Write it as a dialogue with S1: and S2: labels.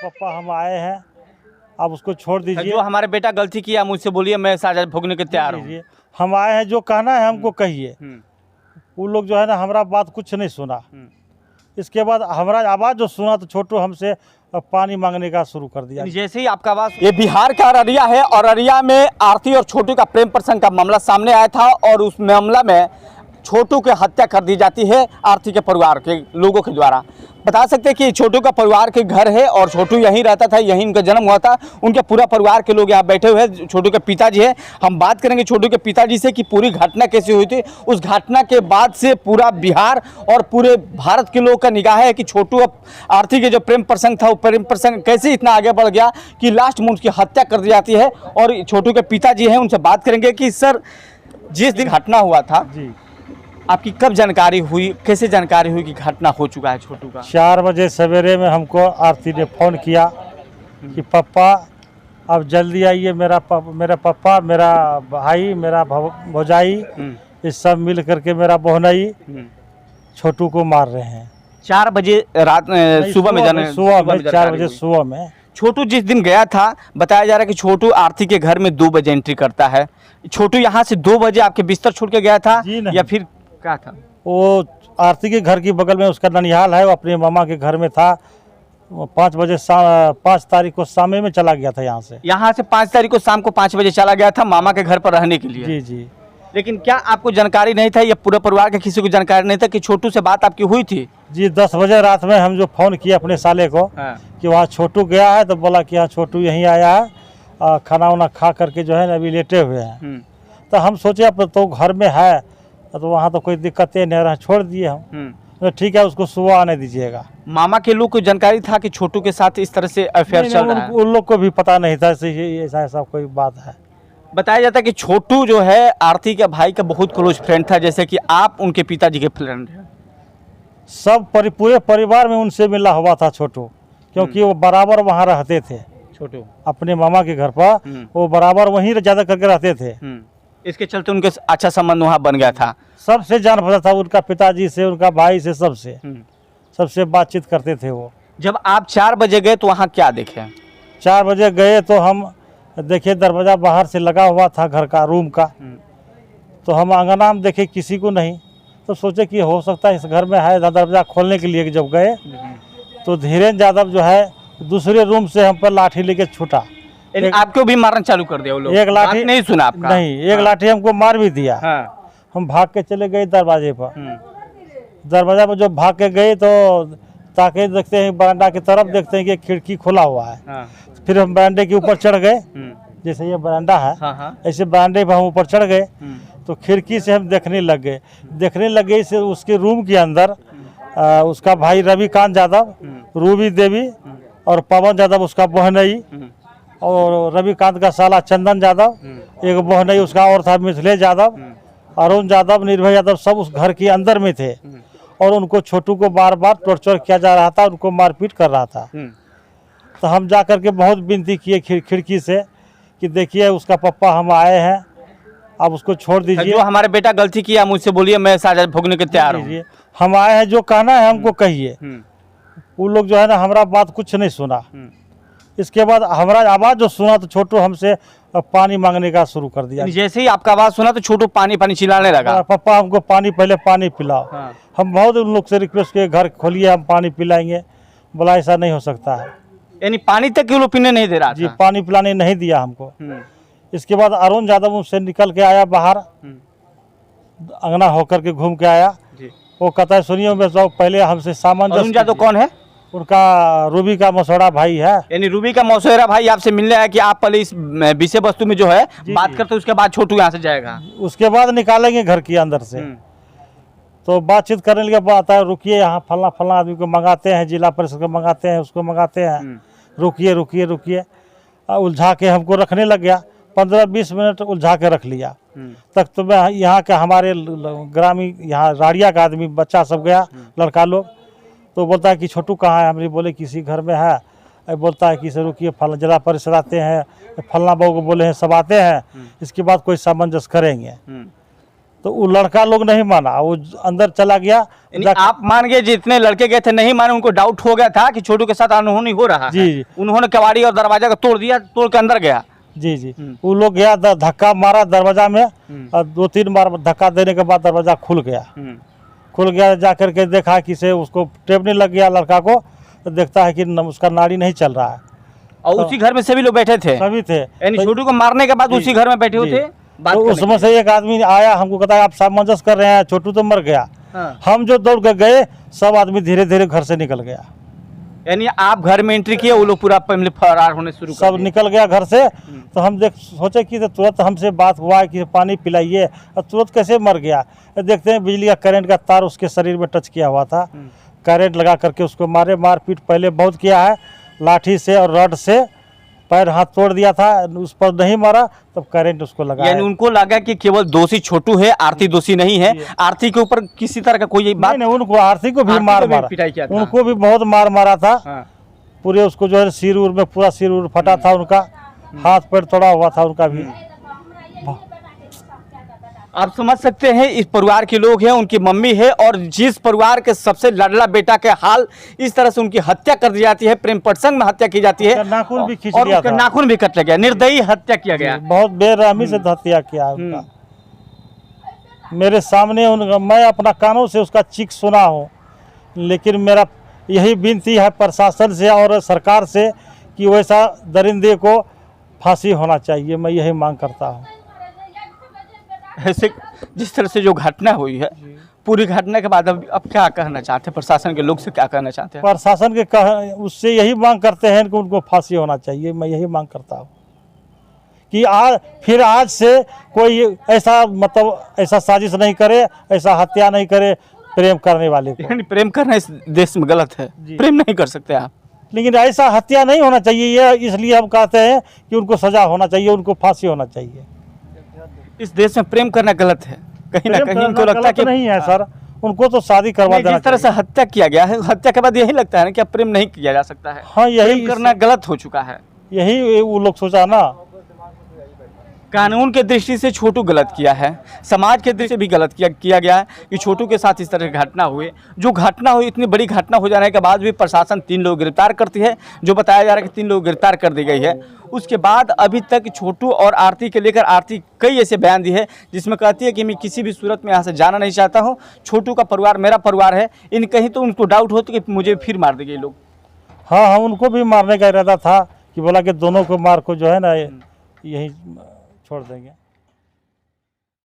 S1: पापा हम आए हैं, आप उसको छोड़ दीजिए।
S2: जो हमारे बेटा गलती किया मुझसे बोलिए, मैं सजा भोगने के तैयार हूँ।
S1: हम आए हैं, जो कहना है हमको कहिए। वो लोग जो है ना हमारा बात कुछ नहीं सुना। इसके बाद हमारा आवाज़ जो सुना तो छोटू हमसे पानी मांगने का शुरू कर दिया।
S2: जैसे ही आपका आवाज, ये बिहार का अररिया है और अररिया में आरती और छोटू का प्रेम प्रसंग का मामला सामने आया था और उस मामला में छोटू की हत्या कर दी जाती है आरती के परिवार के लोगों के द्वारा। बता सकते हैं कि छोटू का परिवार के घर है और छोटू यहीं रहता था, यहीं उनका जन्म हुआ था। उनके पूरा परिवार के लोग यहाँ बैठे हुए हैं। छोटू के पिताजी है, हम बात करेंगे छोटू के पिताजी से कि पूरी घटना कैसे हुई थी। उस घटना के बाद से पूरा बिहार और पूरे भारत के लोग का निगाह है कि छोटू अब आरती के जो प्रेम प्रसंग था वो प्रेम प्रसंग कैसे इतना आगे बढ़ गया कि लास्ट में उसकी हत्या कर दी जाती है। और छोटू के पिताजी हैं, उनसे बात करेंगे कि सर, जिस दिन घटना हुआ था
S1: जी,
S2: आपकी कब जानकारी हुई, कैसे जानकारी हुई कि घटना हो चुका है छोटू का?
S1: 4 बजे सवेरे में हमको आरती ने फ़ोन किया कि पापा अब जल्दी आइए, मेरा पापा, मेरा भाई, मेरा भौजाई, ये सब मिल करके मेरा बहनई छोटू को मार रहे हैं।
S2: 4 बजे रात सुबह में
S1: 4 बजे सुबह में।
S2: छोटू जिस दिन गया था, बताया जा रहा है कि छोटू आरती के घर में 2 बजे एंट्री करता है। छोटू यहाँ से 2 बजे आपके बिस्तर छोड़ के गया था या फिर क्या था?
S1: वो आरती के घर की बगल में उसका ननिहाल है, वो अपने मामा के घर में था। 5 बजे 5 तारीख को शाम में चला गया था यहाँ से
S2: 5 तारीख को शाम को 5 बजे चला गया था मामा के घर पर रहने के लिए।
S1: जी जी।
S2: लेकिन क्या आपको जानकारी नहीं था या पूरे परिवार के किसी को जानकारी नहीं था कि छोटू से बात आपकी हुई थी?
S1: जी, 10 बजे रात में हम जो फ़ोन किए अपने साले को कि वहाँ छोटू गया है, तो बोला कि हाँ छोटू यहीं आया है, खाना वाना खा करके जो है ना अभी लेटे हुए हैं। तो हम सोचे अब तो घर में है तो वहाँ तो कोई दिक्कतें नहीं रहा, छोड़ दिए हम। तो ठीक है, उसको सुबह आने दीजिएगा।
S2: मामा के लोग को जानकारी था कि छोटू के साथ इस तरह से अफेयर चल रहा है?
S1: उन लोग को भी पता नहीं था ऐसा कोई बात है।
S2: बताया जाता है कि छोटू जो है आरती के भाई का बहुत क्लोज फ्रेंड था, जैसे कि आप उनके पिताजी के फ्रेंड हैं।
S1: सब पूरे परिवार में उनसे मिला हुआ था छोटू, क्योंकि वो बराबर वहाँ रहते थे।
S2: छोटू
S1: अपने मामा के घर पर वो बराबर वहीं ज़्यादा करके रहते थे।
S2: इसके चलते उनके अच्छा संबंध वहाँ बन गया था।
S1: सबसे जान पता था, उनका पिताजी से, उनका भाई से, सबसे बातचीत करते थे वो।
S2: जब आप 4 बजे गए तो वहाँ क्या देखे?
S1: 4 बजे गए तो हम देखे दरवाज़ा बाहर से लगा हुआ था घर का, रूम का। तो हम आंगना में देखे किसी को नहीं, तो सोचे कि हो सकता है इस घर में है। दरवाज़ा खोलने के लिए जब गए तो धीरेन्द्र यादव जो है दूसरे रूम से हम पर लाठी लेके छूटा।
S2: आपको भी मारना चालू कर दिया वो लोग?
S1: एक लाठी
S2: नहीं सुना आपका?
S1: नहीं, एक लाठी हमको मार भी दिया। हम भाग के चले गए दरवाजे पर। दरवाजा पर जब भाग के गए तो ताकि देखते हैं बरामदा की तरफ, देखते हैं कि खिड़की खुला हुआ है। फिर हम बरामदे के ऊपर चढ़ गए, जैसे ये बरामदा है ऐसे बरामदे पर हम ऊपर चढ़ गए। तो खिड़की से हम देखने लग गए से उसके रूम के अंदर उसका भाई रविकांत यादव, रूबी देवी और पवन यादव उसका बहनई, और रविकांत का साला चंदन यादव, एक बहनई उसका और था मिथिलेश यादव, अरुण यादव, निर्भय यादव, सब उस घर के अंदर में थे। और उनको छोटू को बार बार टॉर्चर किया जा रहा था, उनको मारपीट कर रहा था। तो हम जा कर के बहुत विनती किए खिड़की से कि देखिए उसका पापा हम आए हैं, आप उसको छोड़ दीजिए।
S2: जो हमारे बेटा गलती किया मुझसे बोलिए, मैं सजा भोगने के तैयार हूँ।
S1: हम आए हैं, जो कहना है हमको कहिए। वो लोग जो है ना हमारा बात कुछ नहीं सुना। इसके बाद हमारा आवाज़ जो सुना तो छोटू हमसे पानी मांगने का शुरू कर दिया।
S2: जैसे ही आपका आवाज़ सुना तो छोटू पानी चिल्लाने लगा।
S1: पापा हमको पहले पानी पिलाओ। हम बहुत उन लोग से रिक्वेस्ट किए, घर खोलिए हम पानी पिलाएंगे। बोला ऐसा नहीं हो सकता है।
S2: यानी पानी तक के लोग पीने नहीं दे रहा?
S1: जी, पानी पिलाने नहीं दिया हमको। इसके बाद अरुण यादव उससे निकल के आया बाहर, अंगना होकर के घूम के आया। वो कहता है सुनिए, पहले हमसे सामंजस्य।
S2: अरुण यादव कौन है?
S1: उनका रूबी का मसौड़ा भाई है।
S2: यानी रूबी का मसौड़ा भाई आपसे मिलने आया कि आप पहले इस विषय वस्तु में जो है बात करते, उसके बाद छोटू यहाँ से जाएगा,
S1: उसके बाद निकालेंगे घर के अंदर से। तो बातचीत करने के बाद आता है रुकिए, यहाँ फलना आदमी को मंगाते हैं, जिला परिषद को मंगाते हैं, उसको मंगाते हैं, रुकिए। उलझा के हमको रखने लग गया। 15-20 मिनट उलझा के रख लिया। तक तो मैं यहाँ के हमारे ग्रामीण, यहाँ राड़िया का आदमी बच्चा सब गया, लड़का लोग। तो बोलता है कि छोटू कहाँ है? हमने बोले किसी घर में है। बोलता है कि से रुकिए, फल जिला परिषद आते हैं, फलना बहू को बोले हैं, सब आते हैं, इसके बाद कोई सामंजस्य करेंगे। तो वो लड़का लोग नहीं माना, वो अंदर चला गया।
S2: यानी आप मान गए जितने लड़के गए थे नहीं माने, उनको डाउट हो गया था कि छोटू के साथ अनहोनी हो रहा है।
S1: जी।
S2: उन्होंने कबाड़ी और दरवाजा को तोड़ दिया, तोड़ के अंदर गया।
S1: जी वो लोग गया, धक्का मारा दरवाजा में और 2-3 बार धक्का देने के बाद दरवाजा खुल गया। जा करके देखा कि से उसको टेप नहीं लग गया लड़का को, तो देखता है कि उसका नाड़ी नहीं चल रहा है।
S2: और उसी घर में सभी लोग बैठे थे?
S1: सभी थे।
S2: यानी छोटू को मारने के बाद उसी घर में बैठे हुए थे।
S1: तो उस समय से एक आदमी आया, हमको कहता है आप सामंजस्य कर रहे हैं, छोटू तो मर गया। हम जो दौड़ कर गए, सब आदमी धीरे धीरे घर से निकल गया।
S2: यानी आप घर में एंट्री किए, वो लोग पूरा फरार होने शुरू कर
S1: सब निकल गया घर से। तो हम सोचे कि तो तुरंत हमसे बात हुआ कि पानी पिलाइए, और तुरंत कैसे मर गया। देखते हैं बिजली का करंट का तार उसके शरीर में टच किया हुआ था। करंट लगा करके उसको मारे, मारपीट पहले बहुत किया है, लाठी से और रड से पैर हाथ तोड़ दिया था, उस पर नहीं मारा तब करंट उसको लगा।
S2: यानी उनको लगा कि केवल दोषी छोटू है, आरती दोषी नहीं है। आरती के ऊपर किसी तरह का कोई बात
S1: नहीं, उनको आरती को भी मार मारा, उनको भी बहुत मार मारा था। पूरे उसको जो है सिर उर में पूरा सिर उर फटा था, उनका हाथ पैर तोड़ा हुआ था उनका भी।
S2: आप समझ सकते हैं इस परिवार के लोग हैं, उनकी मम्मी है, और जिस परिवार के सबसे लाडला बेटा के हाल इस तरह से उनकी हत्या कर दी जाती है, प्रेम प्रसंग में हत्या की जाती है,
S1: नाखून भी खींच
S2: और
S1: लिया
S2: उसका
S1: था।
S2: नाखून भी कट गया, निर्दयी हत्या किया गया।
S1: बहुत बेरहमी से हत्या किया उनका मेरे सामने। मैं अपना कानों से उसका चीख सुना हूँ, लेकिन मेरा यही विनती है प्रशासन से और सरकार से कि वैसा दरिंदे को फांसी होना चाहिए। मैं यही मांग करता हूँ।
S2: ऐसे जिस तरह से जो घटना हुई है, पूरी घटना के बाद अब क्या कहना चाहते हैं, प्रशासन के लोग से क्या कहना चाहते हैं?
S1: प्रशासन के उससे यही मांग करते हैं कि उनको फांसी होना चाहिए। मैं यही मांग करता हूँ कि आज से कोई ऐसा ऐसा साजिश नहीं करे, ऐसा हत्या नहीं करे प्रेम करने वाले को।
S2: यानी प्रेम करना इस देश में गलत है, प्रेम नहीं कर सकते आप,
S1: लेकिन ऐसा हत्या नहीं होना चाहिए। ये इसलिए हम कहते हैं कि उनको सजा होना चाहिए, उनको फांसी होना चाहिए।
S2: इस देश में प्रेम करना गलत है, कहीं ना कहीं इनको लगता है कि
S1: नहीं है सर, उनको तो शादी करवा देना।
S2: जिस तरह से हत्या किया गया है, हत्या के बाद यही लगता है ना कि अब प्रेम नहीं किया जा सकता है।
S1: हाँ, यही
S2: करना गलत हो चुका है,
S1: यही वो लोग सोचा ना।
S2: कानून के दृष्टि से छोटू गलत किया है, समाज के दृष्टि से भी गलत किया गया है कि छोटू के साथ इस तरह की घटना हुई। जो घटना हुई, इतनी बड़ी घटना हो जाने के बाद भी प्रशासन 3 लोग गिरफ्तार करती है, जो बताया जा रहा है कि 3 लोग गिरफ्तार कर दी गई है। उसके बाद अभी तक छोटू और आरती के लेकर आरती कई ऐसे बयान दी है जिसमें कहती है कि मैं किसी भी सूरत में यहाँ से जाना नहीं चाहता हूँ, छोटू का परिवार मेरा परिवार है। इन कहीं तो उनको डाउट होता कि मुझे फिर मार देंगे लोग।
S1: हाँ, उनको भी मारने का इरादा था कि बोला कि दोनों को मार को जो है ना यही छोड़ देंगे।